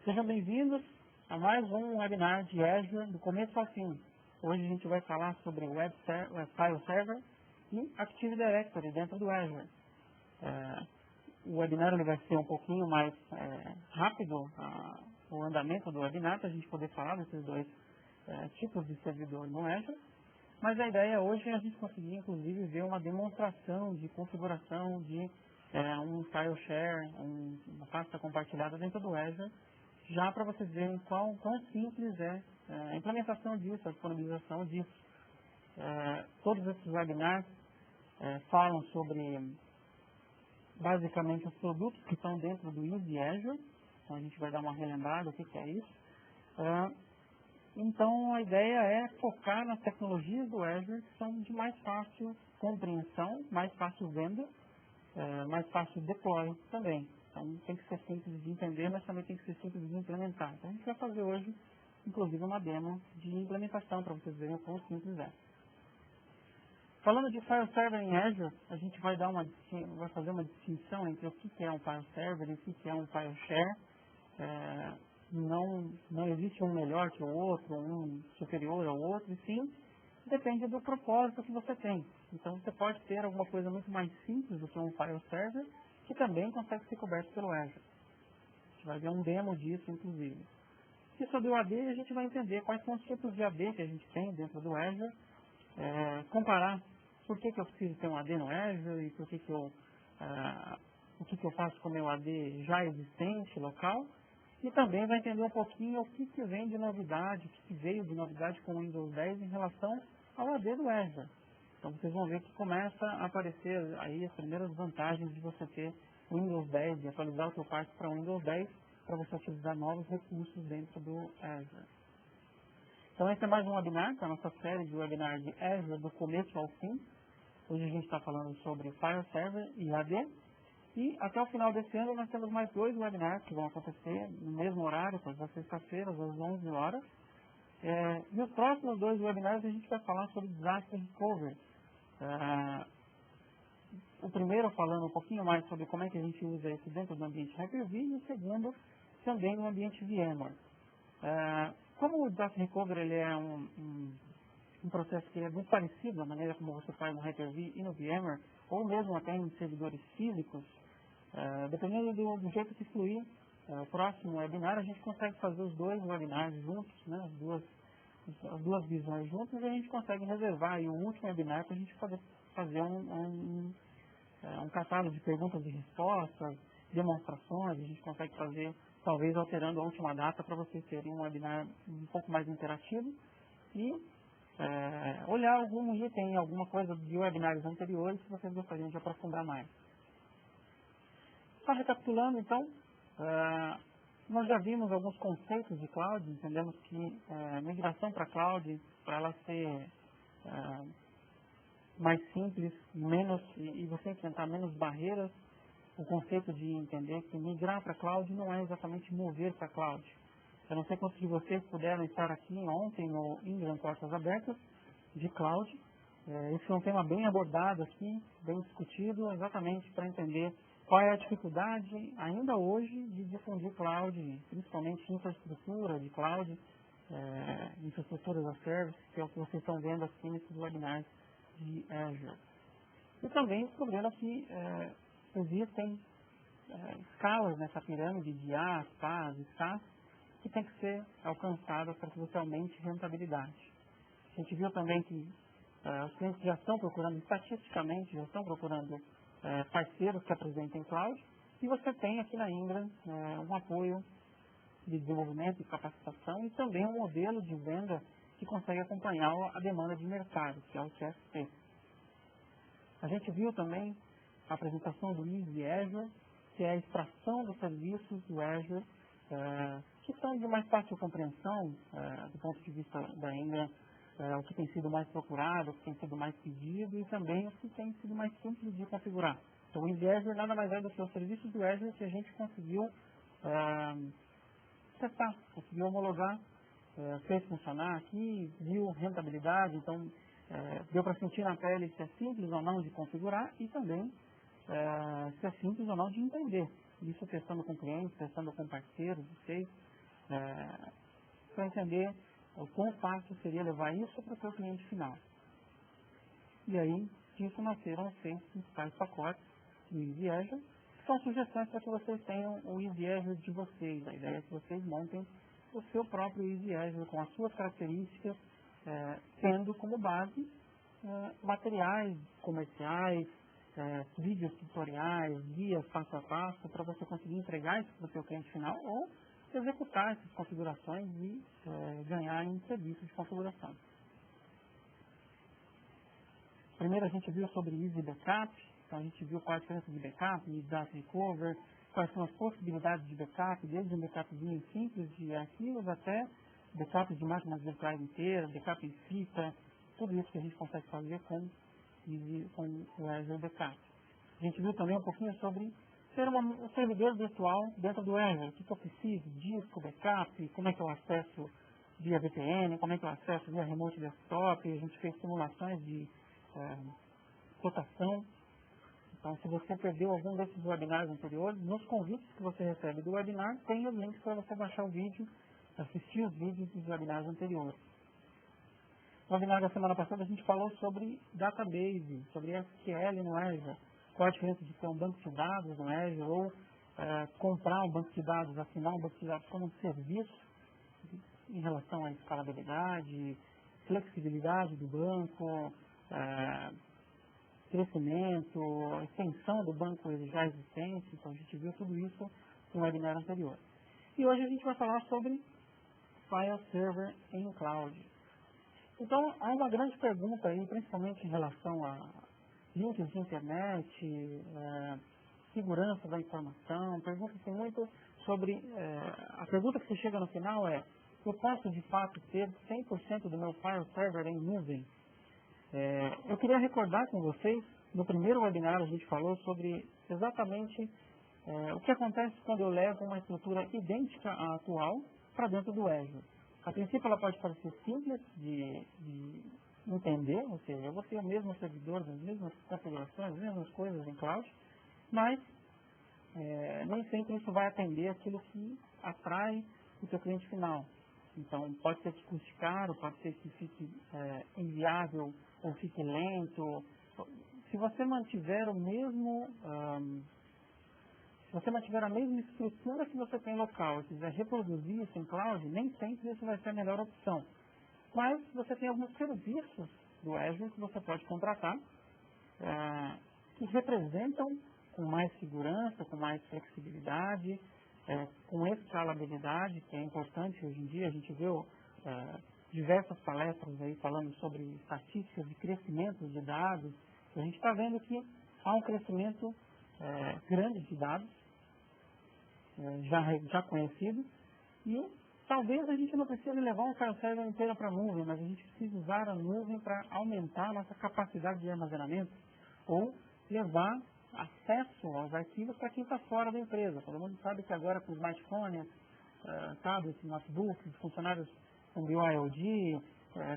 Sejam bem-vindos a mais um webinar de Azure do começo ao fim. Hoje a gente vai falar sobre File Server e Active Directory dentro do Azure. O webinar ele vai ser um pouquinho mais rápido, o andamento do webinar, para a gente poder falar desses dois tipos de servidor no Azure. Mas a ideia hoje é a gente conseguir, inclusive, ver uma demonstração de configuração de um file share, uma pasta compartilhada dentro do Azure, já para vocês verem quão simples é a implementação disso, a disponibilização disso. Todos esses webinars falam sobre, basicamente, os produtos que estão dentro do Easy Azure. Então, a gente vai dar uma relembrada do que é isso. Então, a ideia é focar nas tecnologias do Azure que são de mais fácil compreensão, mais fácil venda, mais fácil deploy também. Então, tem que ser simples de entender, mas também tem que ser simples de implementar. Então, a gente vai fazer hoje, inclusive, uma demo de implementação para vocês verem o quão simples é. Falando de File Server em Azure, a gente vai fazer uma distinção entre o que é um File Server e o que é um File Share. Não existe um melhor que o outro, um superior ao outro, e sim, depende do propósito que você tem. Então, você pode ter alguma coisa muito mais simples do que um File Server, que também consegue ser coberto pelo Azure. A gente vai ver um demo disso, inclusive. E sobre o AD, a gente vai entender quais são os tipos de AD que a gente tem dentro do Azure, comparar por que eu preciso ter um AD no Azure e o que eu faço com o meu AD já existente, local. E também vai entender um pouquinho o que vem de novidade, o que veio de novidade com o Windows 10 em relação ao AD do Azure. Então vocês vão ver que começa a aparecer aí as primeiras vantagens de você ter o Windows 10 e atualizar o seu parque para o Windows 10 para você utilizar novos recursos dentro do Azure. Então esse é mais um webinar, que é a nossa série de webinar de Azure do começo ao fim. Hoje a gente está falando sobre File Server e AD. E até o final desse ano nós temos mais 2 webinars que vão acontecer no mesmo horário, todas as sextas-feiras, às 11 horas. E os próximos 2 webinars a gente vai falar sobre Disaster Recovery. O primeiro falando um pouquinho mais sobre como é que a gente usa isso dentro do ambiente Hyper-V e o segundo também no ambiente VMware. Como o Disaster Recovery ele é um processo que é muito parecido da maneira como você faz no Hyper-V e no VMware, ou mesmo até em servidores físicos, dependendo do jeito que fluir o próximo webinar, a gente consegue fazer os 2 webinars juntos, né, as duas visões juntas, e a gente consegue reservar aí o último webinar para a gente poder fazer um catálogo de perguntas e respostas, demonstrações. A gente consegue fazer, talvez alterando a última data para vocês terem um webinar um pouco mais interativo e olhar algum item, alguma coisa de webinars anteriores se vocês gostariam de aprofundar mais. Só recapitulando, então, nós já vimos alguns conceitos de cloud, entendemos que migração para cloud, para ela ser mais simples, e você enfrentar menos barreiras, o conceito de entender que migrar para cloud não é exatamente mover para cloud. Eu não sei quantos de vocês puderam estar aqui ontem no Ingram Portas Abertas de cloud. Esse é um tema bem abordado aqui, bem discutido, exatamente para entender qual é a dificuldade ainda hoje de difundir cloud, principalmente infraestrutura de cloud, infraestrutura da service, que é o que vocês estão vendo aqui nesses webinars de Azure. E também descobrindo que existem escalas nessa pirâmide de A, PaaS e SaaS que tem que ser alcançadas para que você aumente rentabilidade. A gente viu também que os clientes já estão procurando, estatisticamente, já estão procurando parceiros que apresentem cloud, e você tem aqui na Ingram um apoio de desenvolvimento e capacitação e também um modelo de venda que consegue acompanhar a demanda de mercado, que é o CSP. A gente viu também a apresentação do Easy Azure, que é a extração dos serviços do Azure, que são de mais fácil compreensão do ponto de vista da Ingram, o que tem sido mais procurado, o que tem sido mais pedido e também o que tem sido mais simples de configurar. Então o Easy Azure nada mais é do que os serviços do Azure que a gente conseguiu testar, conseguiu homologar, fez funcionar aqui, viu rentabilidade, então deu para sentir na pele se é simples ou não de configurar e também se é simples ou não de entender. Isso testando com clientes, testando com parceiros, vocês, para entender o quão fácil seria levar isso para o seu cliente final. E aí, disso nasceram os 6 principais pacotes do Easy Azure, que são sugestões para que vocês tenham o Easy Azure de vocês. A ideia é que vocês montem o seu próprio Easy Azure com as suas características, tendo como base materiais comerciais, vídeos tutoriais, guias passo a passo, para você conseguir entregar isso para o seu cliente final ou executar essas configurações e ganhar um serviço de configuração. Primeiro a gente viu sobre Easy Backup, então a gente viu qual a diferença de backup e data recover, quais são as possibilidades de backup, desde um backupzinho simples de arquivos até backup de máquinas virtuais inteiras, backup em fita, tudo isso que a gente consegue fazer com o Azure Backup. A gente viu também um pouquinho sobre ser um servidor virtual dentro do Azure, o que eu preciso, disco, backup, como é que eu acesso via VPN, como é que eu acesso via remote desktop, a gente fez simulações de rotação. Então, se você perdeu algum desses webinars anteriores, nos convites que você recebe do webinar, tem os links para você baixar o vídeo, assistir os vídeos dos webinars anteriores. No webinar da semana passada, a gente falou sobre database, sobre SQL no Azure, qual a diferença de ter um banco de dados no Azure ou comprar um banco de dados, assinar um banco de dados como um serviço em relação à escalabilidade, flexibilidade do banco, crescimento, extensão do banco já existente. Então a gente viu tudo isso no webinar anterior. E hoje a gente vai falar sobre File Server em Cloud. Então há uma grande pergunta aí, principalmente em relação a links de internet, segurança da informação. Pergunta-se muito sobre, a pergunta que se chega no final é: eu posso de fato ter 100% do meu File Server em nuvem? Eu queria recordar com vocês, no primeiro webinar a gente falou sobre exatamente o que acontece quando eu levo uma estrutura idêntica à atual para dentro do Azure. A princípio ela pode parecer simples de entender, ou seja, eu vou ter o mesmo servidor, as mesmas configurações, as mesmas coisas em cloud, mas nem sempre isso vai atender aquilo que atrai o seu cliente final. Então, pode ser que custe caro, pode ser que fique inviável ou fique lento. Se você mantiver o mesmo, se você mantiver a mesma estrutura que você tem local e quiser reproduzir isso em cloud, nem sempre isso vai ser a melhor opção. Mas você tem alguns serviços do Azure que você pode contratar que representam com mais segurança, com mais flexibilidade, com escalabilidade, que é importante hoje em dia. A gente viu diversas palestras aí falando sobre estatísticas de crescimento de dados. A gente está vendo que há um crescimento grande de dados, já conhecido, e talvez a gente não precise levar um file server inteiro para a nuvem, mas a gente precisa usar a nuvem para aumentar a nossa capacidade de armazenamento ou levar acesso aos arquivos para quem está fora da empresa. Todo mundo sabe que agora com smartphones, tablets, notebooks, funcionários com BYOD,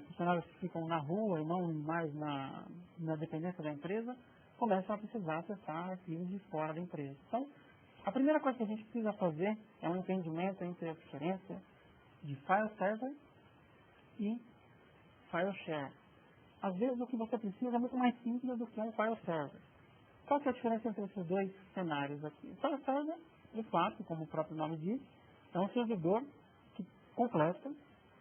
funcionários que ficam na rua e não mais na dependência da empresa, começam a precisar acessar arquivos de fora da empresa. Então, a primeira coisa que a gente precisa fazer é um entendimento entre a diferença de file server e file share. Às vezes o que você precisa é muito mais simples do que um file server. Qual que é a diferença entre esses dois cenários aqui? O file server, de fato, como o próprio nome diz, é um servidor que completa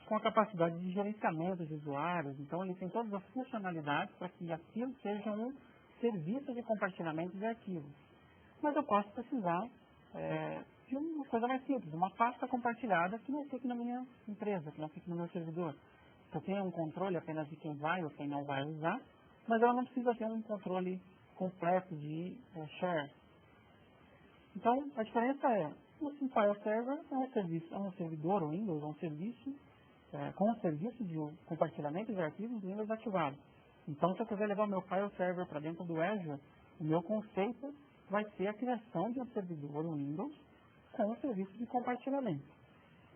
com a capacidade de gerenciamento de usuários. Então ele tem todas as funcionalidades para que aquilo seja um serviço de compartilhamento de arquivos. Mas eu posso precisar de uma coisa mais simples, uma pasta compartilhada que não fique na minha empresa, que não fique no meu servidor. Eu tenho um controle apenas de quem vai ou quem não vai usar, mas ela não precisa ter um controle completo de share. Então, a diferença é, o file server é um servidor Windows, é um serviço com um serviço de compartilhamento de arquivos do Windows ativado. Então, se eu quiser levar o meu file server para dentro do Azure, o meu conceito vai ser a criação de um servidor Windows com um serviço de compartilhamento.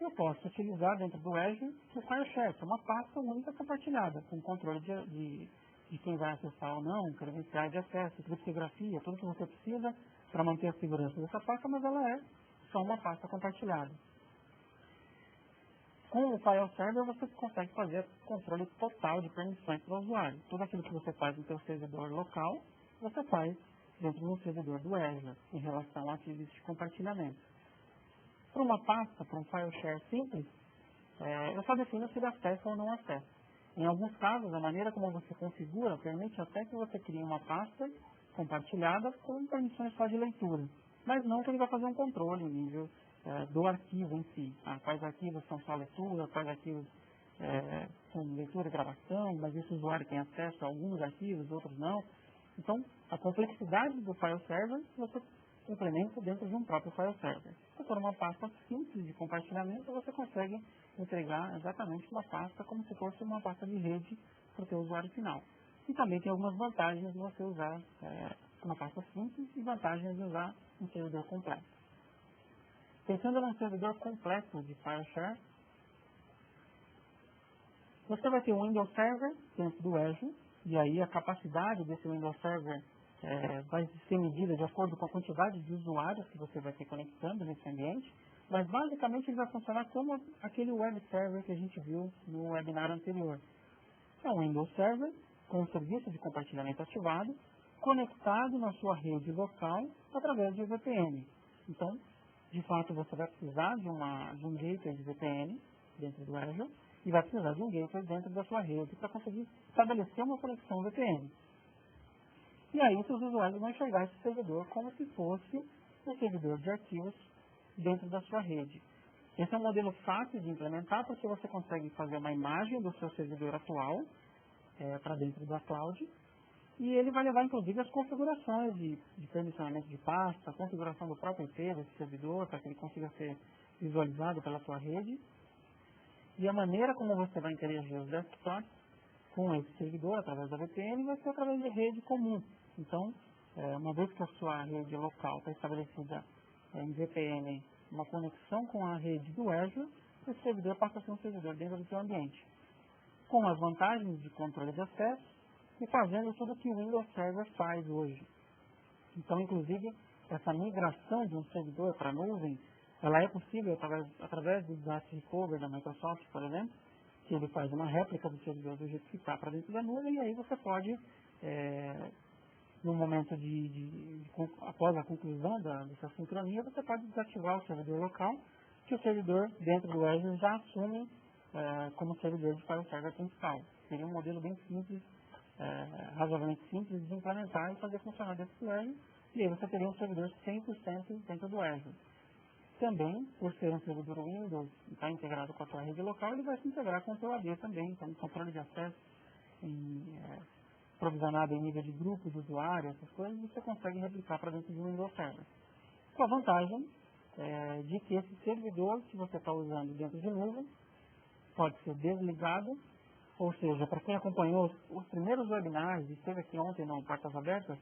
Eu posso utilizar dentro do Azure o file share, que é uma pasta única compartilhada, com controle de quem vai acessar ou não, credenciais de acesso, criptografia, tudo que você precisa para manter a segurança dessa pasta, mas ela é só uma pasta compartilhada. Com o file server, você consegue fazer controle total de permissões para o usuário. Tudo aquilo que você faz no seu servidor local, você faz dentro do servidor do Azure, em relação a serviços de compartilhamento. Para uma pasta, para um file share simples, eu só defino se ele acessa ou não acessa. Em alguns casos, a maneira como você configura permite até que você crie uma pasta compartilhada com permissões só de leitura, mas não que ele vai fazer um controle em nível do arquivo em si. Quais arquivos são só leitura, quais arquivos são leitura e gravação, mas esse usuário tem acesso a alguns arquivos, outros não. Então, a complexidade do file server você implementa dentro de um próprio file server. Se for uma pasta simples de compartilhamento, você consegue entregar exatamente uma pasta como se fosse uma pasta de rede para o seu usuário final. E também tem algumas vantagens de você usar uma pasta simples e vantagens de usar um servidor completo. Pensando num servidor completo de file share, você vai ter um Windows Server dentro do Azure, e aí a capacidade desse Windows Server vai ser medida de acordo com a quantidade de usuários que você vai ter conectando nesse ambiente, mas basicamente ele vai funcionar como aquele web server que a gente viu no webinar anterior. É um Windows Server com um serviço de compartilhamento ativado, conectado na sua rede local através de VPN. Então, de fato, você vai precisar de um gateway de VPN dentro do Azure e vai precisar de um gateway dentro da sua rede para conseguir estabelecer uma conexão VPN. E aí, os usuários vão enxergar esse servidor como se fosse um servidor de arquivos dentro da sua rede. Esse é um modelo fácil de implementar porque você consegue fazer uma imagem do seu servidor atual para dentro da cloud e ele vai levar, inclusive, as configurações de permissionamento de pasta, a configuração do próprio IP desse servidor para que ele consiga ser visualizado pela sua rede. E a maneira como você vai interagir os desktops com esse servidor através da VPN vai ser através de rede comum. Então, uma vez que a sua rede local está estabelecida em VPN, uma conexão com a rede do Azure, esse servidor passa a ser um servidor dentro do seu ambiente, com as vantagens de controle de acesso e fazendo tudo o que o Windows Server faz hoje. Então, inclusive, essa migração de um servidor para a nuvem, ela é possível através do Disaster Recovery da Microsoft, por exemplo, que ele faz uma réplica do servidor do jeito que está para dentro da nuvem, e aí você pode, no momento após a conclusão dessa sincronia, você pode desativar o servidor local, que o servidor dentro do Azure já assume como servidor de file server principal. Seria um modelo bem simples, razoavelmente simples de implementar e fazer funcionar dentro do Azure, e aí você teria um servidor 100% dentro do Azure. Também, por ser um servidor Windows e estar integrado com a sua rede local, ele vai se integrar com o seu AD também, então controle de acesso provisionado em nível de grupo de usuário, essas coisas, você consegue replicar para dentro de um Windows Server. Com a vantagem de que esse servidor que você está usando dentro de nuvem pode ser desligado, ou seja, para quem acompanhou os primeiros webinars e esteve aqui ontem no Portas Abertas,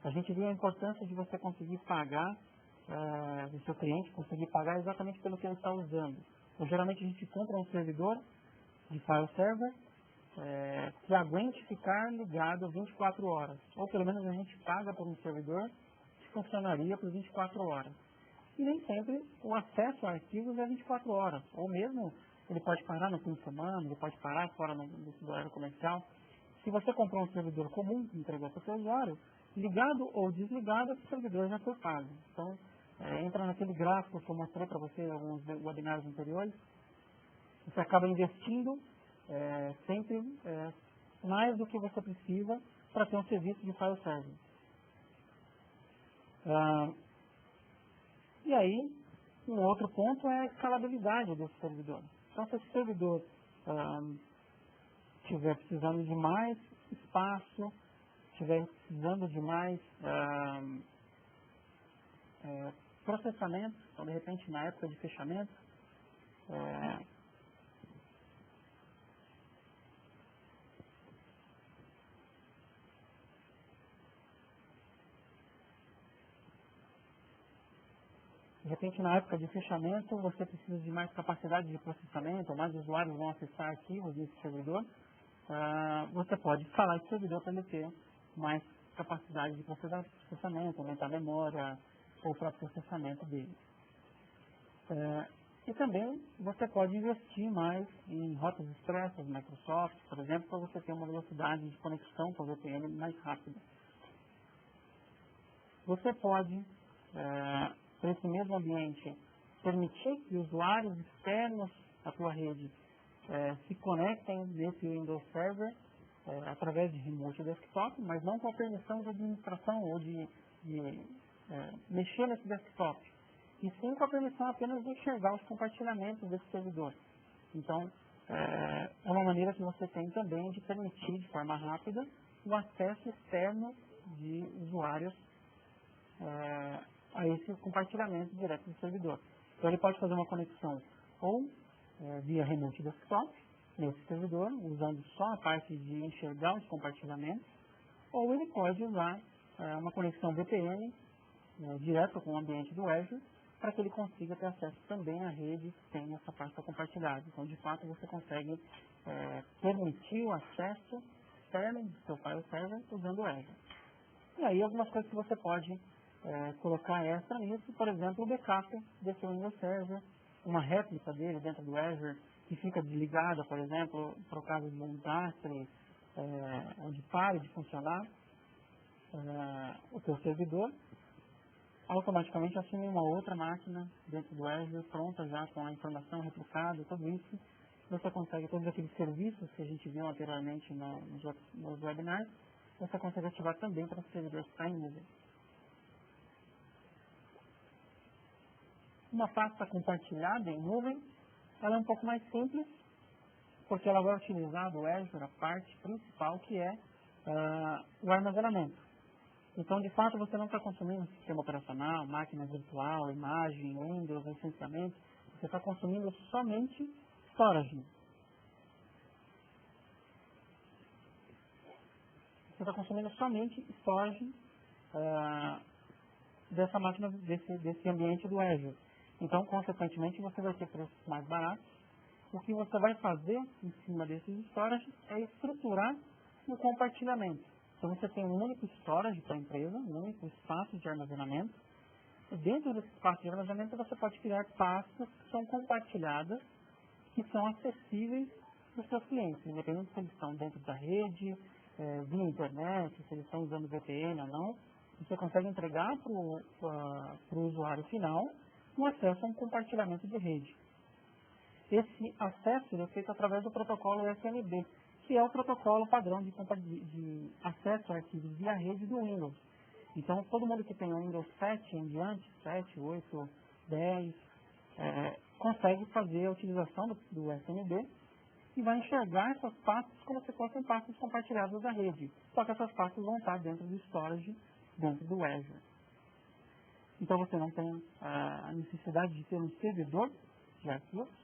a gente viu a importância de você conseguir pagar do seu cliente, conseguir pagar exatamente pelo que ele está usando. Então, geralmente a gente compra um servidor de file server que aguente ficar ligado 24 horas. Ou pelo menos a gente paga por um servidor que funcionaria por 24 horas. E nem sempre o acesso a arquivos é 24 horas. Ou mesmo ele pode parar no fim de semana, ele pode parar fora do horário comercial. Se você comprou um servidor comum que entregou para o seu usuário, ligado ou desligado, esse servidor já foi pago. Então, entra naquele gráfico que eu mostrei para você em alguns webinars anteriores. Você acaba investindo sempre mais do que você precisa para ter um serviço de file server. E aí, um outro ponto é a escalabilidade desse servidor. Então, se esse servidor estiver precisando de mais espaço, estiver precisando de mais processamento, então, de repente, na época de fechamento, você precisa de mais capacidade de processamento, ou mais usuários vão acessar arquivos desse servidor, você pode escalar esse servidor para ele ter mais capacidade de processamento, aumentar a memória, ou o próprio processamento dele. E também você pode investir mais em rotas expressas, Microsoft, por exemplo, para você ter uma velocidade de conexão com o VPN mais rápida. Você pode, para esse mesmo ambiente, permitir que usuários externos à sua rede se conectem nesse Windows Server através de remote desktop, mas não com a permissão de administração ou de mexer nesse desktop, e sim com a permissão apenas de enxergar os compartilhamentos desse servidor. Então, é uma maneira que você tem também de permitir de forma rápida o acesso externo de usuários a esse compartilhamento direto do servidor. Então, ele pode fazer uma conexão ou via remote desktop, nesse servidor, usando só a parte de enxergar os compartilhamentos, ou ele pode usar uma conexão VPN direto com o ambiente do Azure, para que ele consiga ter acesso também à rede que tem essa pasta compartilhada. Então, de fato, você consegue permitir o acesso externo do seu file server usando o Azure. E aí, algumas coisas que você pode colocar extra nisso, por exemplo, o backup desse Windows Server, uma réplica dele dentro do Azure, que fica desligada, por exemplo, por causa de um desastre, onde pare de funcionar o seu servidor, automaticamente assume uma outra máquina dentro do Azure, pronta já com a informação replicada, tudo isso. Você consegue todos aqueles serviços que a gente viu anteriormente nos webinars, você consegue ativar também para os servidores que está em nuvem. Uma pasta compartilhada em nuvem, ela é um pouco mais simples, porque ela vai utilizar do Azure a parte principal, que é o armazenamento. Então, de fato, você não está consumindo sistema operacional, máquina virtual, imagem, Windows, licenciamento. Você está consumindo somente storage. Você está consumindo somente storage dessa máquina, desse ambiente do Azure. Então, consequentemente, você vai ter preços mais baratos. O que você vai fazer em cima desses storage é estruturar o compartilhamento. Então, você tem um único storage para a empresa, um único espaço de armazenamento. E dentro desse espaço de armazenamento, você pode criar pastas que são compartilhadas, que são acessíveis para os seus clientes, independente se eles estão dentro da rede, via internet, se eles estão usando VPN ou não. Você consegue entregar para o usuário final um acesso a um compartilhamento de rede. Esse acesso é feito através do protocolo SMB, que é o protocolo padrão de acesso a arquivos via rede do Windows. Então, todo mundo que tem o Windows 7 em diante, 7, 8, 10, consegue fazer a utilização do SMB e vai enxergar essas pastas como se fossem pastas compartilhadas da rede. Só que essas pastas vão estar dentro do storage, dentro do Azure. Então, você não tem a necessidade de ter um servidor de arquivos.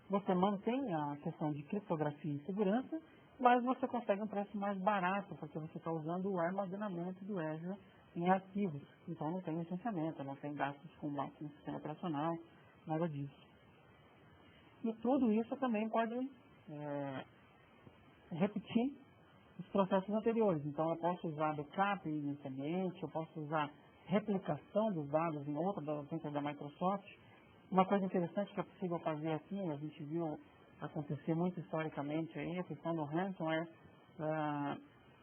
Você mantém a questão de criptografia e segurança, mas você consegue um preço mais barato, porque você está usando o armazenamento do Azure em arquivos. Então não tem licenciamento, não tem gastos com o sistema operacional, nada disso. E tudo isso também pode repetir os processos anteriores. Então eu posso usar backup nesse ambiente, eu posso usar replicação dos dados em outra dentro da Microsoft. Uma coisa interessante que é possível fazer aqui, a gente viu acontecer muito historicamente aí, a questão do ransomware,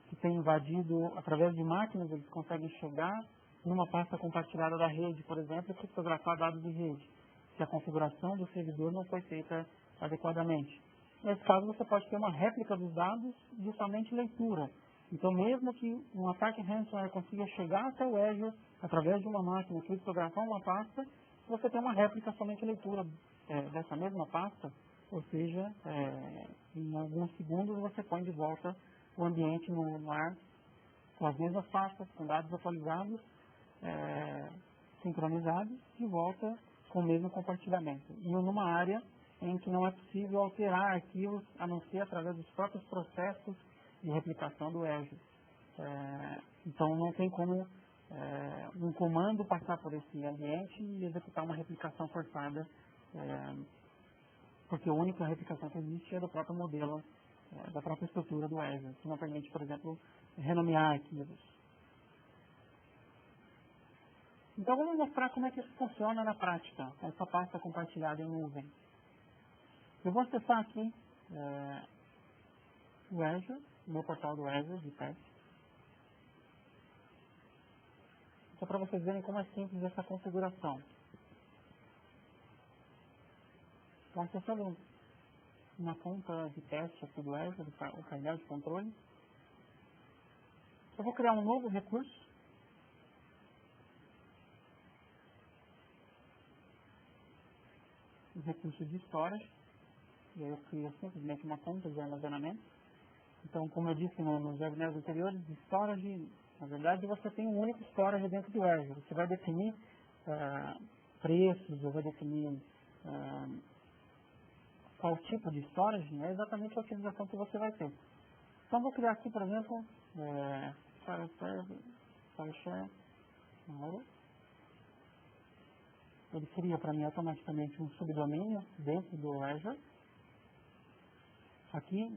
que tem invadido através de máquinas, eles conseguem chegar numa pasta compartilhada da rede, por exemplo, e criptografar dados de rede, se a configuração do servidor não foi feita adequadamente. Nesse caso, você pode ter uma réplica dos dados de somente leitura. Então, mesmo que um ataque ransomware consiga chegar até o Azure através de uma máquina, criptografar uma pasta, você tem uma réplica somente leitura dessa mesma pasta, ou seja, em alguns segundos você põe de volta o ambiente no ar com as mesmas pastas, com dados atualizados, sincronizados, de volta com o mesmo compartilhamento. E numa área em que não é possível alterar arquivos, a não ser através dos próprios processos de replicação do Azure. Então não tem como um comando passar por esse ambiente e executar uma replicação forçada, porque a única replicação que existe é do próprio modelo, da própria estrutura do Azure, que não permite, por exemplo, renomear arquivos. Então, vamos mostrar como é que isso funciona na prática, essa pasta compartilhada em nuvem. Eu vou acessar aqui o Azure, o meu portal do Azure de teste. Só para vocês verem como é simples essa configuração. Então, acessando uma conta de teste aqui do Azure, o painel de controle, eu vou criar um novo recurso. Um recurso de storage. E aí eu crio simplesmente uma conta de armazenamento. Então, como eu disse nos webinars anteriores, de storage, na verdade, você tem um único storage dentro do Azure. Você vai definir preços, ou vai definir qual tipo de storage, é exatamente a utilização que você vai ter. Então, vou criar aqui, por exemplo, FileShare. Ele cria para mim automaticamente um subdomínio dentro do Azure. Aqui,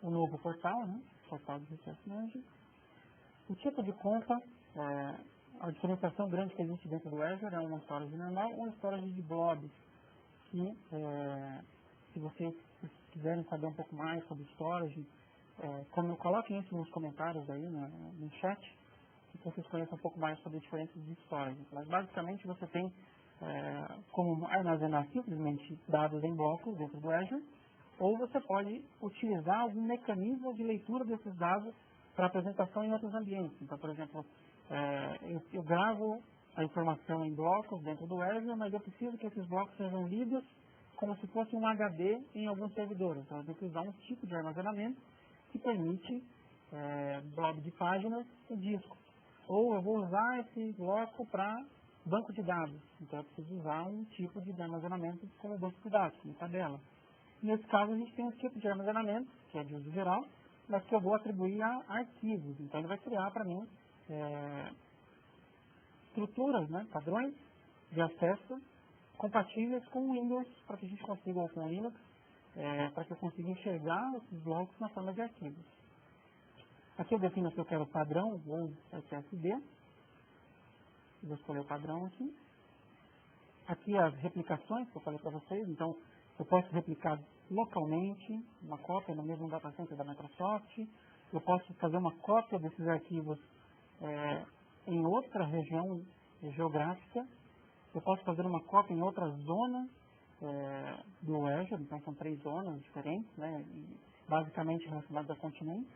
o novo portal, né? Portal de Resource Manager. O tipo de conta, a diferenciação grande que existe dentro do Azure é uma storage normal ou uma storage de blob. Que, se vocês quiserem saber um pouco mais sobre storage, coloquem isso nos comentários aí no chat, que vocês conheçam um pouco mais sobre as diferenças de storage. Mas basicamente você tem como armazenar simplesmente dados em blocos dentro do Azure, ou você pode utilizar algum mecanismo de leitura desses dados para apresentação em outros ambientes. Então, por exemplo, eu gravo a informação em blocos dentro do Azure, mas eu preciso que esses blocos sejam lidos como se fosse um HD em alguns servidores. Então, eu tenho que usar um tipo de armazenamento que permite blob de páginas e disco. Ou eu vou usar esse bloco para banco de dados. Então, eu preciso usar um tipo de armazenamento como banco de dados, como tabela. Nesse caso, a gente tem um tipo de armazenamento, que é de uso geral, mas que eu vou atribuir a arquivos. Então, ele vai criar para mim estruturas, né, padrões de acesso compatíveis com o Windows, para que a gente consiga, ou com o Linux, para que eu consiga enxergar esses blocos na forma de arquivos. Aqui eu defino se eu quero padrão ou SSD. Vou escolher o padrão aqui. Aqui as replicações que eu falei para vocês. Então, eu posso replicar localmente uma cópia no mesmo data center da Microsoft. Eu posso fazer uma cópia desses arquivos em outra região geográfica. Eu posso fazer uma cópia em outra zona do Azure. Então, são 3 zonas diferentes, né, basicamente relacionadas a continente.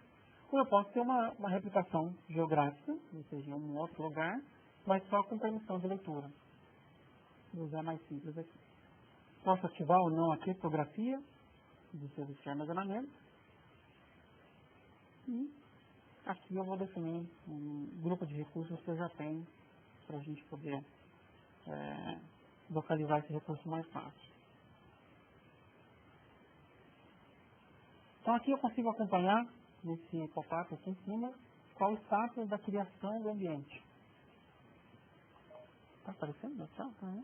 Ou eu posso ter uma replicação geográfica, ou seja, em um outro lugar, mas só com permissão de leitura. Vou usar mais simples aqui. Posso ativar ou não a criptografia do serviço de armazenamento. E aqui eu vou definir um grupo de recursos que eu já tenho para a gente poder localizar esse recurso mais fácil. Então aqui eu consigo acompanhar nesse pop-up aqui em cima qual o status da criação do ambiente. Está aparecendo na tela? Né?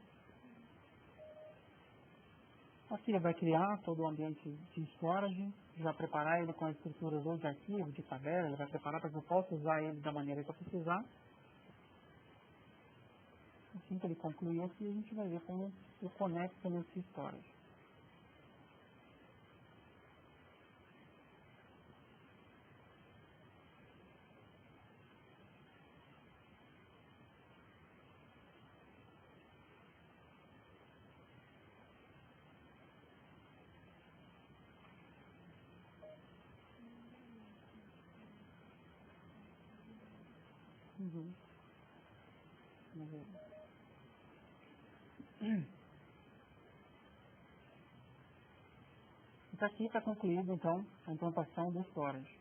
Aqui ele vai criar todo o ambiente de storage, já preparar ele com as estruturas ou de arquivo, de tabela, ele vai preparar para que eu possa usar ele da maneira que eu precisar. Assim que ele concluir aqui, a gente vai ver como eu conecto nesse storage. Então aqui está concluído então a implantação do storage.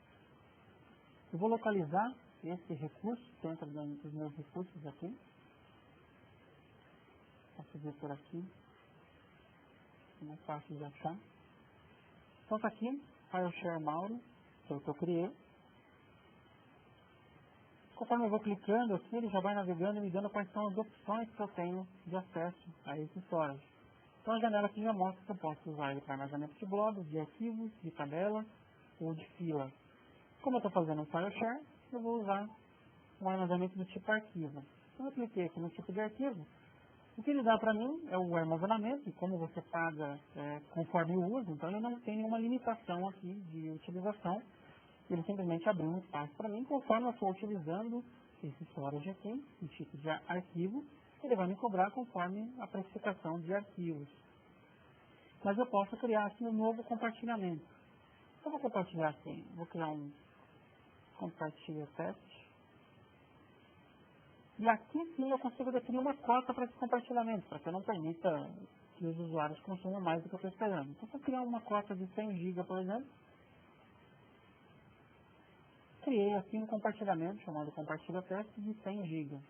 Eu vou localizar esse recurso dentro dos meus recursos aqui. Posso ver por aqui, é mais fácil de achar. Então está aqui, FileShare Mauro, que é o que eu criei. Conforme eu vou clicando aqui, ele já vai navegando e me dando quais são as opções que eu tenho de acesso a esse storage. Então a janela aqui já mostra que eu posso usar ele para armazenamento de blobs, de arquivos, de tabela ou de fila. Como eu estou fazendo um FileShare, eu vou usar um armazenamento do tipo arquivo. Então eu cliquei aqui no tipo de arquivo. O que ele dá para mim é o armazenamento, e como você paga conforme o uso, então ele não tem nenhuma limitação aqui de utilização. Ele simplesmente abriu um espaço para mim, conforme eu for utilizando esse storage aqui, o tipo de arquivo, ele vai me cobrar conforme a precificação de arquivos. Mas eu posso criar aqui um novo compartilhamento. Eu vou compartilhar assim, vou criar um compartilha teste. E aqui sim eu consigo definir uma cota para esse compartilhamento, para que eu não permita que os usuários consumam mais do que eu estou esperando. Então, se eu criar uma cota de 100 GB, por exemplo, criei aqui um compartilhamento chamado compartilha teste de 100 GB.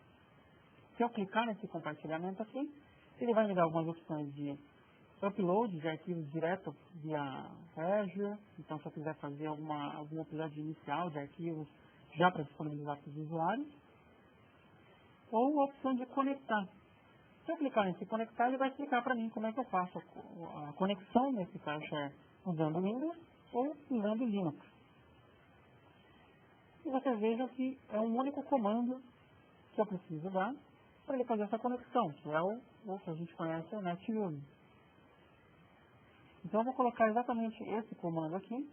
Se eu clicar nesse compartilhamento aqui, ele vai me dar algumas opções de upload de arquivos direto via Azure. Então, se eu quiser fazer algum upload inicial de arquivos já para disponibilizar para os usuários, ou a opção de conectar. Se eu clicar nesse conectar, ele vai explicar para mim como é que eu faço a conexão nesse PowerShare usando Windows ou usando Linux. E vocês vejam que é um único comando que eu preciso dar para ele fazer essa conexão, que é o que a gente conhece, o NetUse. Então eu vou colocar exatamente esse comando aqui,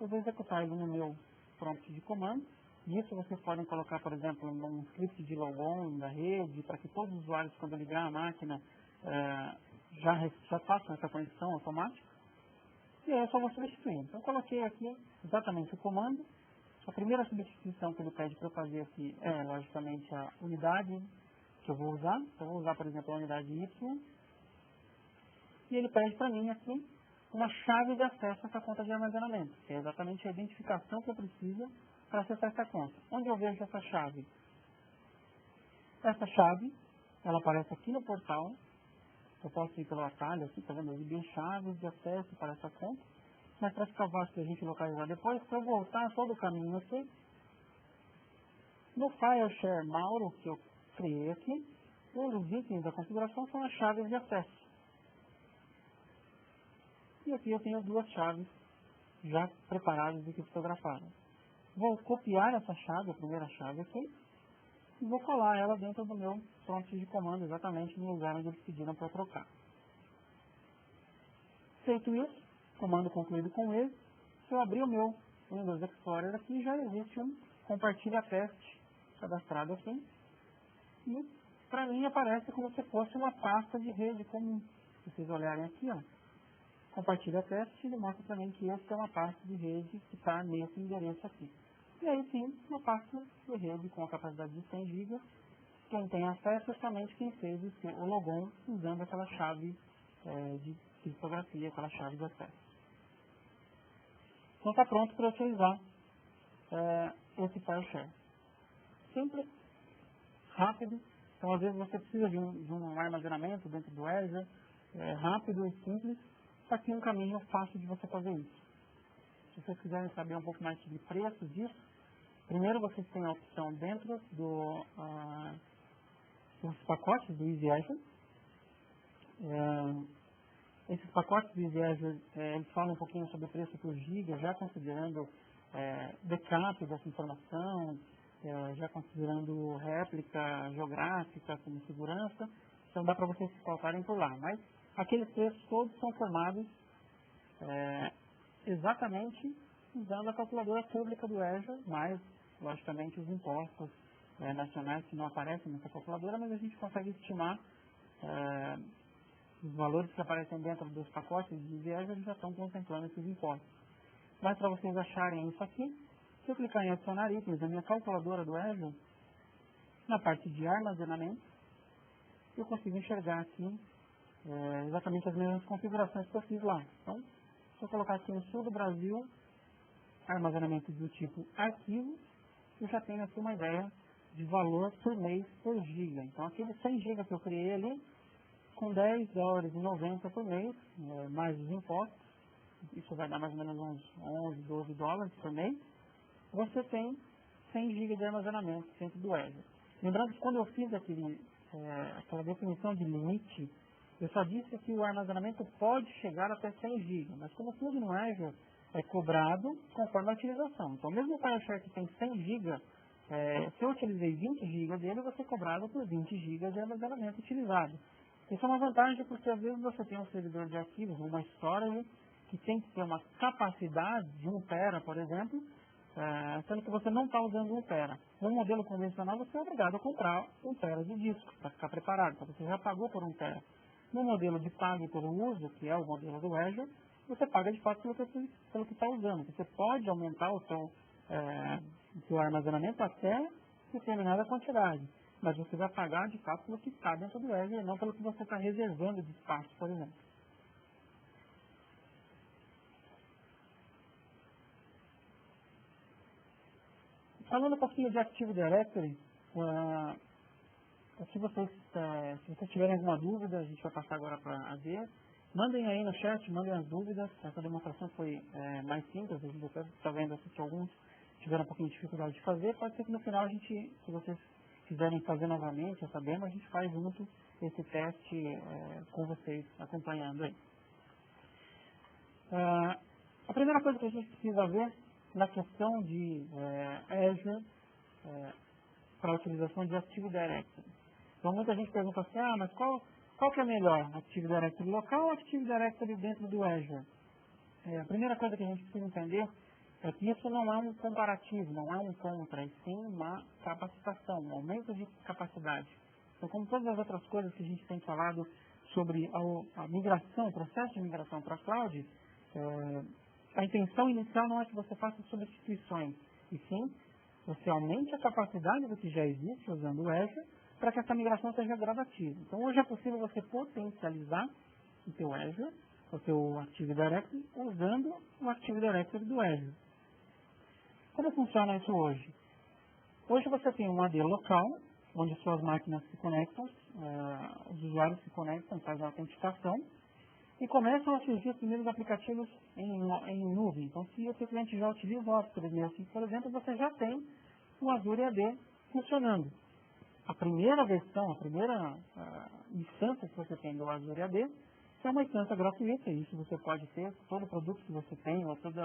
eu vou executar ele no meu prompt de comando. Isso vocês podem colocar, por exemplo, num script de logon da rede, para que todos os usuários, quando ligar a máquina, já façam essa conexão automática. E aí eu só vou substituir. Então eu coloquei aqui exatamente o comando. A primeira substituição que ele pede para eu fazer aqui é, logicamente, a unidade que eu vou usar. Então eu vou usar, por exemplo, a unidade Y. E ele pede para mim aqui uma chave de acesso a essa conta de armazenamento, que é exatamente a identificação que eu preciso para acessar essa conta. Onde eu vejo essa chave? Essa chave, ela aparece aqui no portal. Eu posso ir pelo atalho aqui, tá vendo? Eu vi chaves de acesso para essa conta. Mas para ficar fácil a gente localizar depois, se eu voltar todo o caminho aqui, no FileShare Mauro que eu criei aqui, um dos itens da configuração são as chaves de acesso. E aqui eu tenho duas chaves já preparadas e criptografadas. Vou copiar essa chave, a primeira chave aqui, e vou colar ela dentro do meu prompt de comando, exatamente no lugar onde eles pediram para trocar. Feito isso, comando concluído com ele, se eu abrir o meu Windows Explorer aqui, já existe um compartilha teste cadastrado aqui, e para mim aparece como se fosse uma pasta de rede comum. Se vocês olharem aqui, ó, compartilha teste, ele mostra para mim que essa é uma pasta de rede que está nesse endereço aqui. E aí sim, uma pasta de rede com a capacidade de 100 GB. Quem tem acesso é somente quem fez o logon usando aquela chave de criptografia, aquela chave de acesso. Então está pronto para utilizar esse PowerShare. Simples, rápido. Então às vezes você precisa de um armazenamento dentro do Azure, rápido e simples. Está aqui um caminho fácil de você fazer isso. Se vocês quiserem saber um pouco mais sobre preço disso, primeiro vocês têm a opção dentro dos pacotes do Easy Azure. Esses pacotes do Easy Azure, eles falam um pouquinho sobre o preço por giga, já considerando backup dessa informação, já considerando réplica geográfica como segurança. Então dá para vocês colocarem por lá. Mas aqueles preços todos são formados exatamente usando a calculadora pública do Azure, mais, logicamente, os impostos nacionais que não aparecem nessa calculadora, mas a gente consegue estimar os valores que aparecem dentro dos pacotes de Azure já estão contemplando esses impostos. Mas para vocês acharem isso aqui, se eu clicar em adicionar itens na minha calculadora do Azure, na parte de armazenamento, eu consigo enxergar aqui exatamente as mesmas configurações que eu fiz lá. Então, se eu colocar aqui no sul do Brasil, armazenamento do tipo arquivo, eu já tenho aqui uma ideia de valor por mês por giga. Então, aquele 100 GB que eu criei ali, com $10,90 por mês, mais os impostos, isso vai dar mais ou menos uns 11, 12 dólares por mês, você tem 100 GB de armazenamento dentro do Azure. Lembrando que quando eu fiz aquela definição de limite, eu só disse que o armazenamento pode chegar até 100 GB, mas como tudo no Azure é cobrado conforme a utilização. Então, mesmo o PowerShare que tem 100 GB Se eu utilizei 20 GB dele, eu vou ser cobrado por 20 GB de armazenamento utilizado. Isso é uma vantagem porque às vezes você tem um servidor de arquivos, uma storage, que tem que ter uma capacidade de 1 tera, por exemplo, sendo que você não está usando 1 tera. No modelo convencional, você é obrigado a comprar 1 tera de disco para ficar preparado, porque você já pagou por 1 tera. No modelo de pague pelo uso, que é o modelo do Azure, você paga de fato pelo que está usando. Você pode aumentar o seu armazenamento até determinada quantidade, mas você vai pagar de fato pelo que está dentro do Azure e não pelo que você está reservando de espaço, por exemplo. Falando um pouquinho de Active Directory, se vocês tiverem alguma dúvida, a gente vai passar agora para a ver. Mandem aí no chat, mandem as dúvidas. Essa demonstração foi mais simples, a gente está vendo que alguns tiveram um pouquinho de dificuldade de fazer. Pode ser que no final a gente, se vocês quiserem fazer novamente essa demo, a gente faz junto esse teste com vocês acompanhando aí. A primeira coisa que a gente precisa ver na questão de Azure para a utilização de Active Directory. Então muita gente pergunta assim, mas qual que é melhor? Active Directory local ou Active Directory dentro do Azure? A primeira coisa que a gente precisa entender é que isso não é um comparativo, não é um contra, e sim uma capacitação, um aumento de capacidade. Então, como todas as outras coisas que a gente tem falado sobre a migração, o processo de migração para a cloud, a intenção inicial não é que você faça substituições, e sim você aumente a capacidade do que já existe usando o Azure para que essa migração seja gradativa. Então, hoje é possível você potencializar o seu Azure, o seu Active Directory, usando o Active Directory do Azure. Como funciona isso hoje? Hoje você tem um AD local, onde suas máquinas se conectam, os usuários se conectam, fazem a autenticação, e começam a surgir os primeiros aplicativos em nuvem. Então, se o seu cliente já utiliza o Office 365, por exemplo, você já tem o Azure AD funcionando. A primeira versão, a primeira instância que você tem do Azure AD é uma instância gratuita, e isso você pode ter, todo produto que você tem, ou todo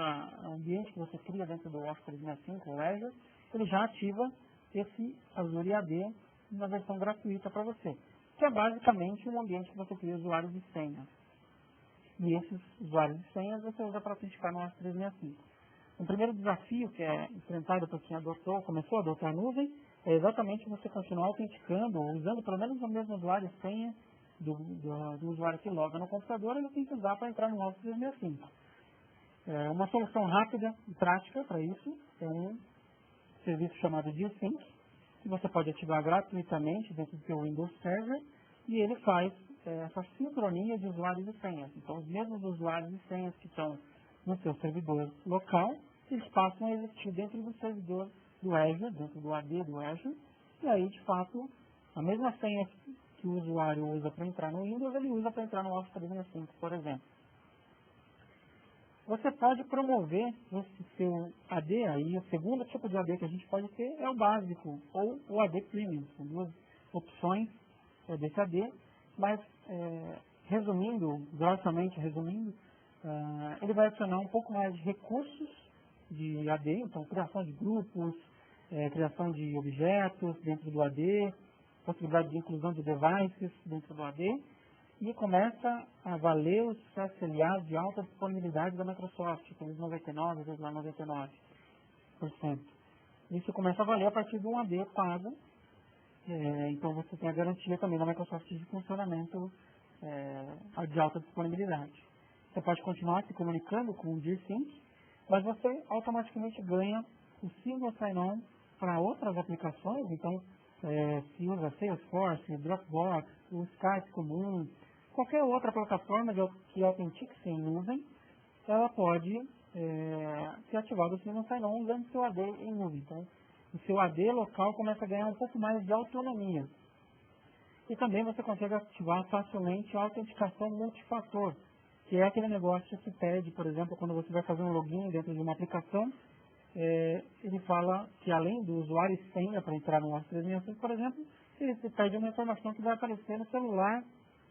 ambiente que você cria dentro do Office 365 ou Azure, ele já ativa esse Azure AD na versão gratuita para você, que é basicamente um ambiente que você cria usuários e senhas. E esses usuários e senhas você usa para autenticar no Office 365. O primeiro desafio que é enfrentado por quem começou a adotar a nuvem, é exatamente você continuar autenticando, ou usando pelo menos o mesmo usuário e senha do usuário que loga no computador, ele tem que usar para entrar no Office 365. Uma solução rápida e prática para isso é um serviço chamado G-Sync, que você pode ativar gratuitamente dentro do seu Windows Server, e ele faz essa sincronia de usuários e senhas. Então, os mesmos usuários e senhas que estão no seu servidor local, eles passam a existir dentro do servidor do Azure, dentro do AD do Azure, e aí, de fato, a mesma senha que o usuário usa para entrar no Windows, ele usa para entrar no Office 365, por exemplo. Você pode promover esse seu AD, aí o segundo tipo de AD que a gente pode ter é o básico, ou o AD Premium. São duas opções desse AD, mas grossamente resumindo, ele vai adicionar um pouco mais de recursos de AD, então criação de grupos, criação de objetos dentro do AD, possibilidade de inclusão de devices dentro do AD, e começa a valer os SLA de alta disponibilidade da Microsoft, aqueles 99,99%. Isso começa a valer a partir de um AD pago, então você tem a garantia também da Microsoft de funcionamento de alta disponibilidade. Você pode continuar se comunicando com o G-Sync, mas você automaticamente ganha o Single Sign-On para outras aplicações. Então, se usa Salesforce, Dropbox, o Skype comum, qualquer outra plataforma que autentique-se em nuvem, ela pode ser ativada o Single Sign-On usando o seu AD em nuvem. Então, o seu AD local começa a ganhar um pouco mais de autonomia. E também você consegue ativar facilmente a autenticação multifator, que é aquele negócio que pede, por exemplo, quando você vai fazer um login dentro de uma aplicação, ele fala que além do usuário e senha para entrar no Office 365, por exemplo, ele pede uma informação que vai aparecer no celular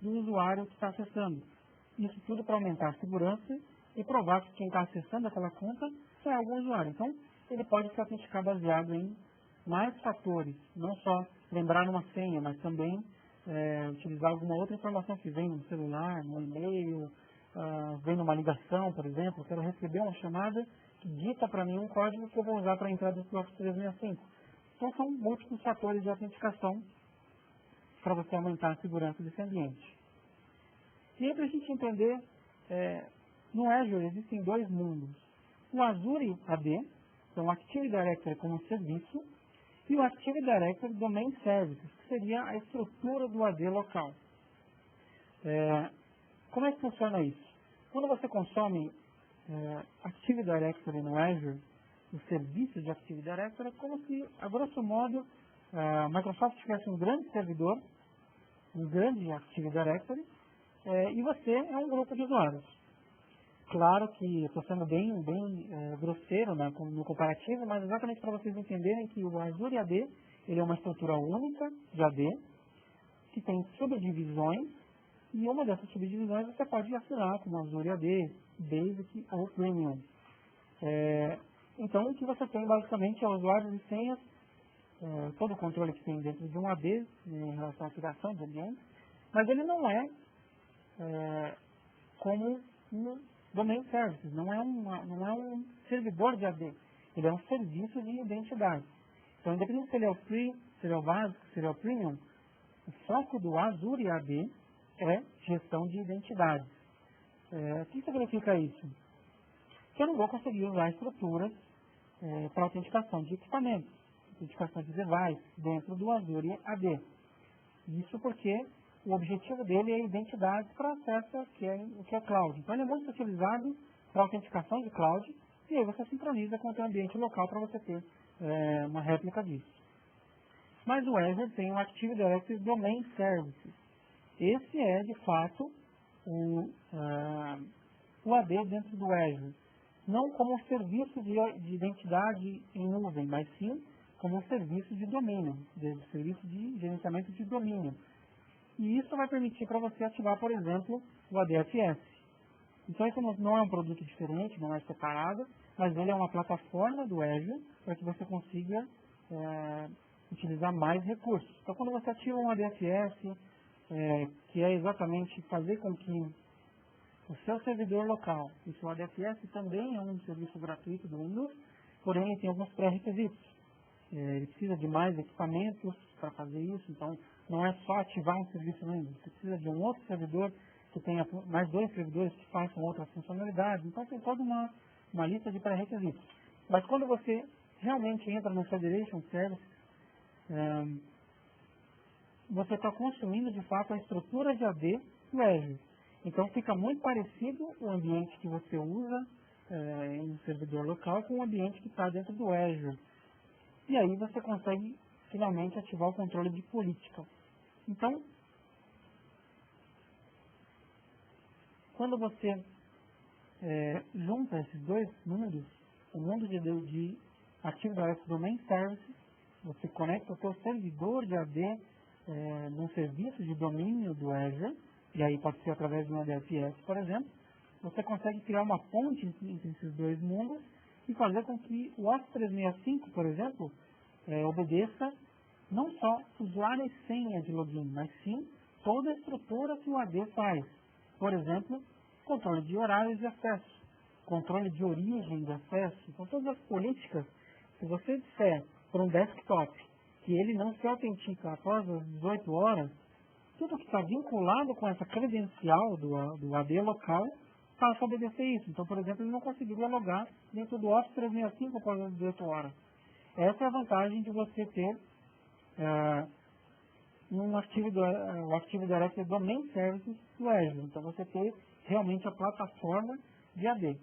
do usuário que está acessando. Isso tudo para aumentar a segurança e provar que quem está acessando aquela conta é algum usuário. Então, ele pode se autenticar baseado em mais fatores, não só lembrar uma senha, mas também utilizar alguma outra informação que vem no celular, no e-mail, vem numa ligação, por exemplo, eu quero receber uma chamada que dita para mim um código que eu vou usar para entrar dentro do Office 365. Então são múltiplos fatores de autenticação para você aumentar a segurança desse ambiente. E aí, para a gente entender, no Azure existem dois mundos. O Azure AD, então o Active Directory como serviço, e o Active Directory Domain Services, que seria a estrutura do AD local. Como é que funciona isso? Quando você consome Active Directory no Azure, o serviço de Active Directory, é como se, a grosso modo, a Microsoft tivesse um grande servidor, um grande Active Directory, e você é um grupo de usuários. Claro que estou sendo bem grosseiro, né, no comparativo, mas exatamente para vocês entenderem que o Azure AD ele é uma estrutura única de AD, que tem subdivisões, e uma dessas subdivisões você pode assinar como Azure AD, Basic ou Premium. Então, o que você tem basicamente é usuários e senhas, todo o controle que tem dentro de um AD em relação à criação de ambiente, mas ele não é como um Domain Services, não é um servidor de AD, ele é um serviço de identidade. Então, independente se ele é o Free, se ele é o Básico, se ele é o Premium, o foco do Azure AD é gestão de identidades. O que significa isso? Que eu não vou conseguir usar estruturas para autenticação de equipamentos, autenticação de device dentro do Azure AD. Isso porque o objetivo dele é identidades para acesso ao que é cloud. Então ele é muito utilizado para autenticação de cloud e aí você sincroniza com o seu ambiente local para você ter uma réplica disso. Mas o Azure tem o Active Directory Domain Services. Esse é, de fato, o AD dentro do Azure. Não como um serviço de identidade em nuvem, mas sim como um serviço de domínio, serviço de gerenciamento de domínio. E isso vai permitir para você ativar, por exemplo, o ADFS. Então isso não é um produto diferente, não é separado, mas ele é uma plataforma do Azure para que você consiga utilizar mais recursos. Então quando você ativa um ADFS, que é exatamente fazer com que o seu servidor local, e o ADFS também é um serviço gratuito do Windows, porém ele tem alguns pré-requisitos. Ele precisa de mais equipamentos para fazer isso, então não é só ativar um serviço no Windows, você precisa de um outro servidor que tenha mais 2 servidores que façam outras funcionalidades, então tem toda uma lista de pré-requisitos. Mas quando você realmente entra no Federation Service, você está consumindo de fato a estrutura de AD do Azure. Então fica muito parecido o ambiente que você usa em um servidor local com o ambiente que está dentro do Azure. E aí você consegue finalmente ativar o controle de política. Então, quando você junta esses dois mundos, o mundo de Active Directory Domain Services, você conecta o seu servidor de AD num serviço de domínio do Azure, e aí pode ser através de um ADFS, por exemplo, você consegue criar uma ponte entre esses dois mundos e fazer com que o Office 365, por exemplo, obedeça não só usuário e senha de login, mas sim toda a estrutura que o AD faz. Por exemplo, controle de horários de acesso, controle de origem de acesso, então todas as políticas. Se você disser para um desktop que ele não se autentica após as 18 horas, tudo que está vinculado com essa credencial do AD local passa a obedecer isso. Então, por exemplo, ele não conseguiria logar dentro do Office 365 após as 18 horas. Essa é a vantagem de você ter o Active Directory Domain Services do Azure. Então, você ter realmente a plataforma de AD.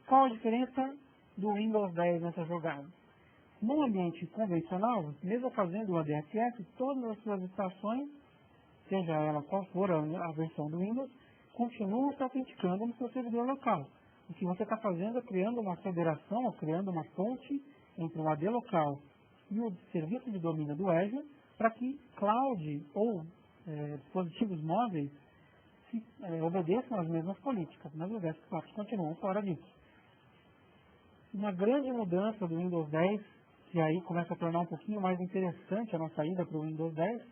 Qual a diferença do Windows 10 nessa jogada? No ambiente convencional, mesmo fazendo o ADFS, todas as suas estações, seja ela qual for a versão do Windows, continuam se autenticando no seu servidor local. O que você está fazendo é criando uma federação, ou criando uma ponte entre o AD local e o serviço de domínio do Azure, para que cloud ou dispositivos móveis obedeçam às mesmas políticas, mas os desktops continuam fora disso. uma grande mudança do Windows 10, que aí começa a tornar um pouquinho mais interessante a nossa ida para o Windows 10,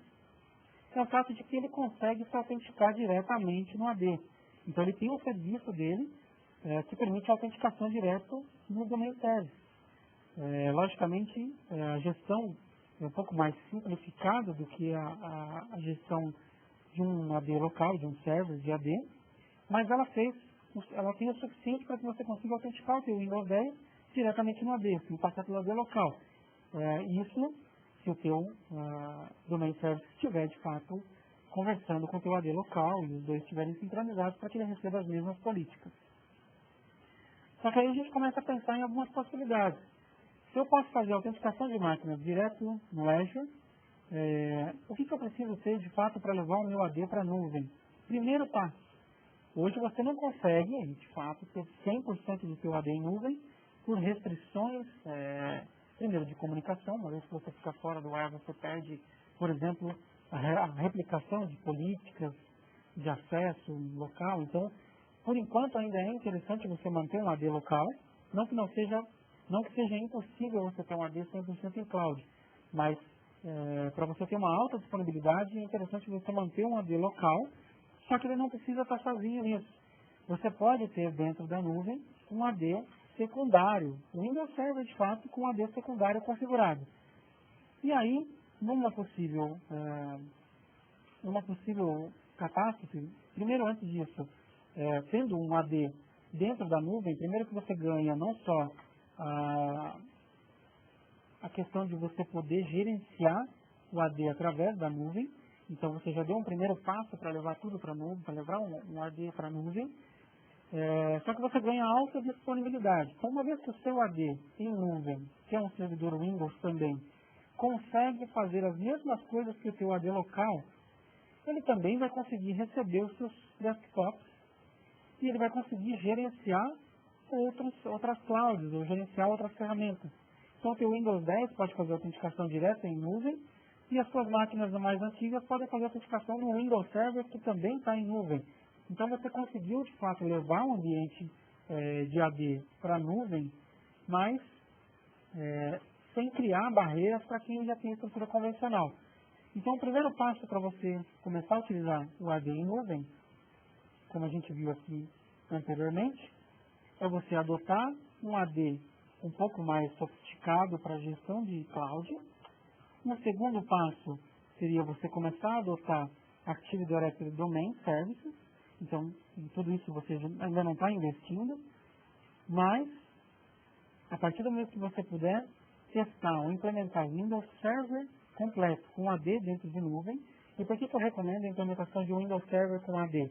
é o fato de que ele consegue se autenticar diretamente no AD. Então ele tem um serviço dele que permite a autenticação direta no domain service. Logicamente, a gestão é um pouco mais simplificada do que a gestão de um AD local, de um server de AD, mas ela tem o suficiente para que você consiga autenticar o seu Windows 10 diretamente no AD, sem passar pelo AD local. Isso se o teu domain service estiver, de fato, conversando com o teu AD local e os dois estiverem sincronizados para que ele receba as mesmas políticas. Só que aí a gente começa a pensar em algumas possibilidades. Se eu posso fazer a autenticação de máquinas direto no Azure, o que eu preciso ter, de fato, para levar o meu AD para a nuvem? Primeiro passo. Hoje você não consegue, de fato, ter 100% do seu AD em nuvem por restrições, primeiro, de comunicação. Uma vez que você fica fora do ar, você perde, por exemplo, a replicação de políticas de acesso local. Então, por enquanto, ainda é interessante você manter um AD local, não que seja impossível você ter um AD 100% em cloud, mas para você ter uma alta disponibilidade, é interessante você manter um AD local, só que ele não precisa estar sozinho nisso. Você pode ter dentro da nuvem um AD secundário, o Windows Server, de fato, com um AD secundário configurado. E aí, numa possível catástrofe, primeiro, antes disso, tendo um AD dentro da nuvem, primeiro que você ganha não só a questão de você poder gerenciar o AD através da nuvem, então você já deu um primeiro passo para levar tudo para a nuvem, para levar um AD para a nuvem, só que você ganha alta disponibilidade. Então, uma vez que o seu AD em nuvem, que é um servidor Windows também, consegue fazer as mesmas coisas que o seu AD local, ele também vai conseguir receber os seus desktops e ele vai conseguir gerenciar outras clouds ou gerenciar outras ferramentas. Então, o teu Windows 10 pode fazer autenticação direta em nuvem e as suas máquinas mais antigas podem fazer autenticação no Windows Server, que também está em nuvem. Então, você conseguiu, de fato, levar um ambiente de AD para a nuvem, mas sem criar barreiras para quem já tem estrutura convencional. Então, o primeiro passo para você começar a utilizar o AD em nuvem, como a gente viu aqui anteriormente, é você adotar um AD um pouco mais sofisticado para a gestão de cloud. Um segundo passo seria você começar a adotar Active Directory Domain Services. Então, em tudo isso você ainda não está investindo, mas a partir do momento que você puder testar ou implementar Windows Server completo com AD dentro de nuvem. E por que eu recomendo a implementação de Windows Server com AD?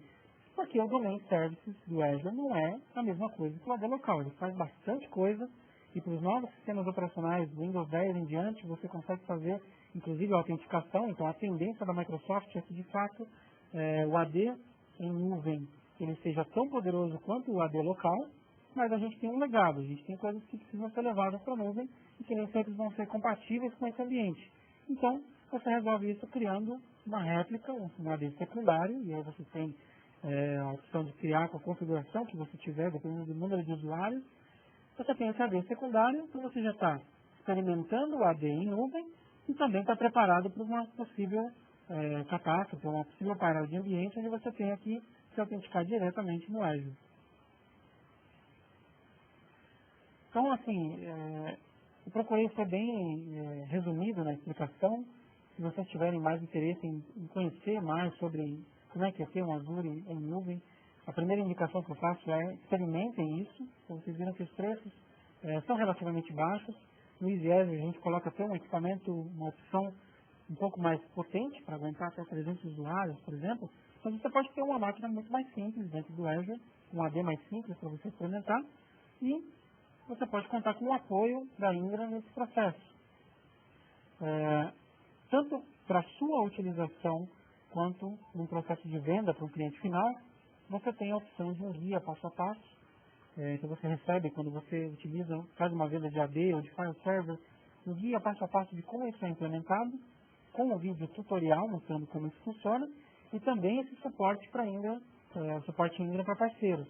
Porque o Domain Services do Azure não é a mesma coisa que o AD local. Ele faz bastante coisa e para os novos sistemas operacionais Windows 10 em diante, você consegue fazer, inclusive, a autenticação. Então, a tendência da Microsoft é que, de fato, o AD em nuvem ele seja tão poderoso quanto o AD local, mas a gente tem um legado, a gente tem coisas que precisam ser levadas para a nuvem e que nem sempre vão ser compatíveis com esse ambiente. Então, você resolve isso criando uma réplica, um AD secundário, e aí você tem a opção de criar com a configuração que você tiver, dependendo do número de usuários. Você tem esse AD secundário, então você já está experimentando o AD em nuvem e também está preparado para uma possível catástrofe, uma possível parada de ambiente, onde você tem aqui se autenticar diretamente no Azure. Então, assim, eu procurei ser bem resumido na explicação. Se vocês tiverem mais interesse em conhecer mais sobre como é que é ter um Azure em nuvem, a primeira indicação que eu faço é experimentem isso. Vocês viram que os preços são relativamente baixos. No Easy Azure a gente coloca até um equipamento, uma opção um pouco mais potente para aguentar até 300 usuários, por exemplo. Então você pode ter uma máquina muito mais simples dentro do Azure, um AD mais simples para você experimentar, e você pode contar com o apoio da Ingram nesse processo. Tanto para a sua utilização, quanto no processo de venda para o cliente final, você tem a opção de um guia passo a passo, que você recebe quando você faz uma venda de AD ou de file server, um guia passo a passo de como isso é implementado, com um vídeo tutorial mostrando como isso funciona, e também esse suporte para Ingram, suporte Ingram para parceiros.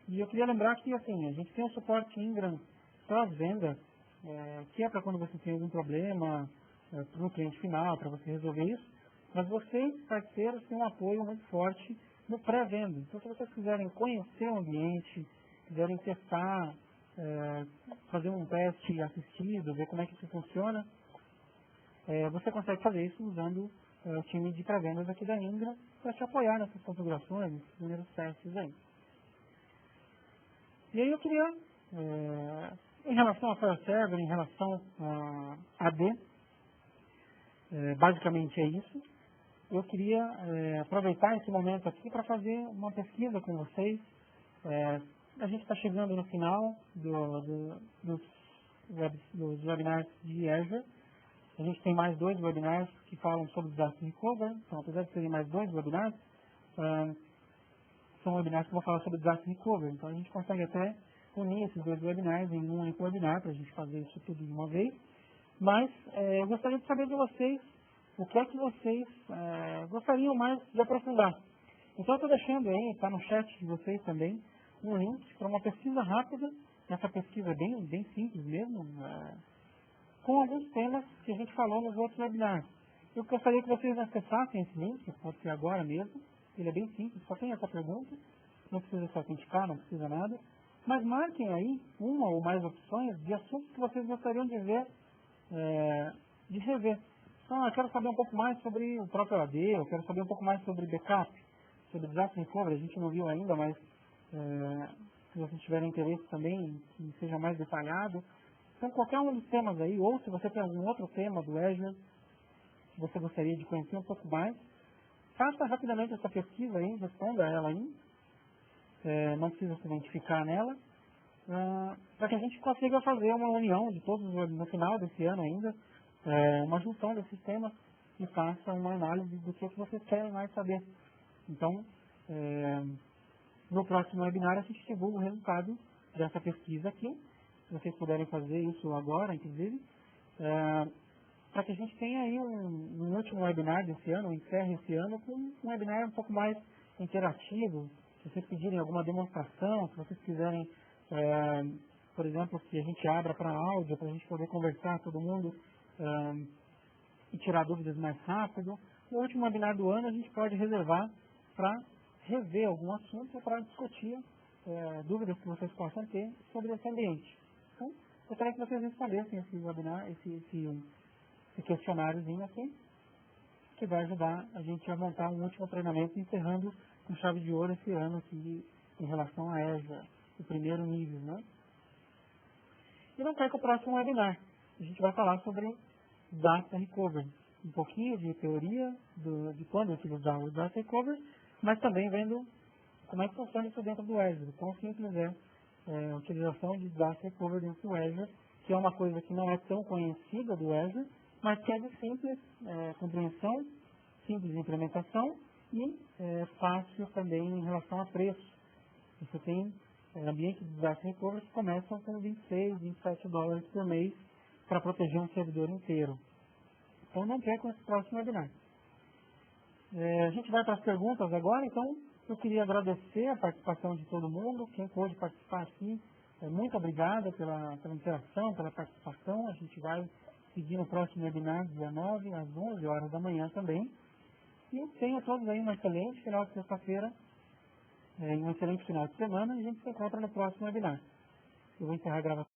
E eu queria lembrar que, assim, a gente tem um suporte Ingram pós-venda, que é para quando você tem algum problema para o cliente final, para você resolver isso, mas vocês, parceiros, têm um apoio muito forte no pré-venda. Então, se vocês quiserem conhecer o ambiente, quiserem testar, fazer um teste assistido, ver como é que isso funciona, você consegue fazer isso usando o time de pré-vendas aqui da Indra para te apoiar nessas configurações, nesses primeiros testes aí. E aí eu queria, em relação a File Server, em relação a AD, basicamente é isso. Eu queria aproveitar esse momento aqui para fazer uma pesquisa com vocês. A gente está chegando no final dos webinars de Azure. A gente tem mais 2 webinars que falam sobre Disaster Recovery. Então, apesar de terem mais 2 webinars, são webinars que vão falar sobre Disaster Recovery. Então, a gente consegue até unir esses 2 webinars em um único webinar para a gente fazer isso tudo de uma vez. Mas eu gostaria de saber de vocês o que é que vocês gostariam mais de aprofundar. Então, eu estou deixando aí, está no chat de vocês também, um link para uma pesquisa rápida. Essa pesquisa é bem simples mesmo, com alguns temas que a gente falou nos outros webinars. Eu gostaria que vocês acessassem esse link, pode ser agora mesmo. Ele é bem simples, só tem essa pergunta. Não precisa se autenticar, não precisa nada. Mas marquem aí uma ou mais opções de assuntos que vocês gostariam de ver, de rever. Então, eu quero saber um pouco mais sobre o próprio AD, eu quero saber um pouco mais sobre backup, sobre Disaster Recovery. A gente não viu ainda, mas se vocês tiverem interesse também, que seja mais detalhado. Então, qualquer um dos temas aí, ou se você tem algum outro tema do Azure que você gostaria de conhecer um pouco mais, faça rapidamente essa pesquisa aí, responda ela aí, não precisa se identificar nela, para que a gente consiga fazer uma união de todos no final desse ano ainda, uma junção desses temas e faça uma análise do que vocês querem mais saber. Então, no próximo webinar a gente divulga o resultado dessa pesquisa aqui. Se vocês puderem fazer isso agora, inclusive, para que a gente tenha aí um último webinar desse ano, encerre esse ano com um webinar um pouco mais interativo. Se vocês pedirem alguma demonstração, se vocês quiserem, por exemplo, que a gente abra para áudio, para a gente poder conversar todo mundo e tirar dúvidas mais rápido. No último webinar do ano a gente pode reservar para rever algum assunto ou para discutir dúvidas que vocês possam ter sobre esse ambiente. Então, eu gostaria que vocês respondessem esse webinar, esse questionáriozinho aqui, que vai ajudar a gente a montar um último treinamento, encerrando com chave de ouro esse ano aqui em relação a Azure, o primeiro nível, né? E não perca o próximo webinar. A gente vai falar sobre Data Recovery. Um pouquinho de teoria de quando utilizar o Data Recovery, mas também vendo como é que funciona isso dentro do Azure, quão simples é a utilização de Data Recovery dentro do Azure, que é uma coisa que não é tão conhecida do Azure, mas que é de simples compreensão, simples implementação e fácil também em relação a preço. Você tem ambientes de Data Recovery que começam com 26, 27 dólares por mês para proteger um servidor inteiro. Então não percam esse próximo webinar. A gente vai para as perguntas agora, então eu queria agradecer a participação de todo mundo, quem pôde participar aqui, muito obrigado pela interação, pela participação. A gente vai seguir no próximo webinar, dia 9, às 11 horas da manhã também. E tenham todos aí um excelente final de sexta-feira, um excelente final de semana, e a gente se encontra no próximo webinar. Eu vou encerrar a gravação.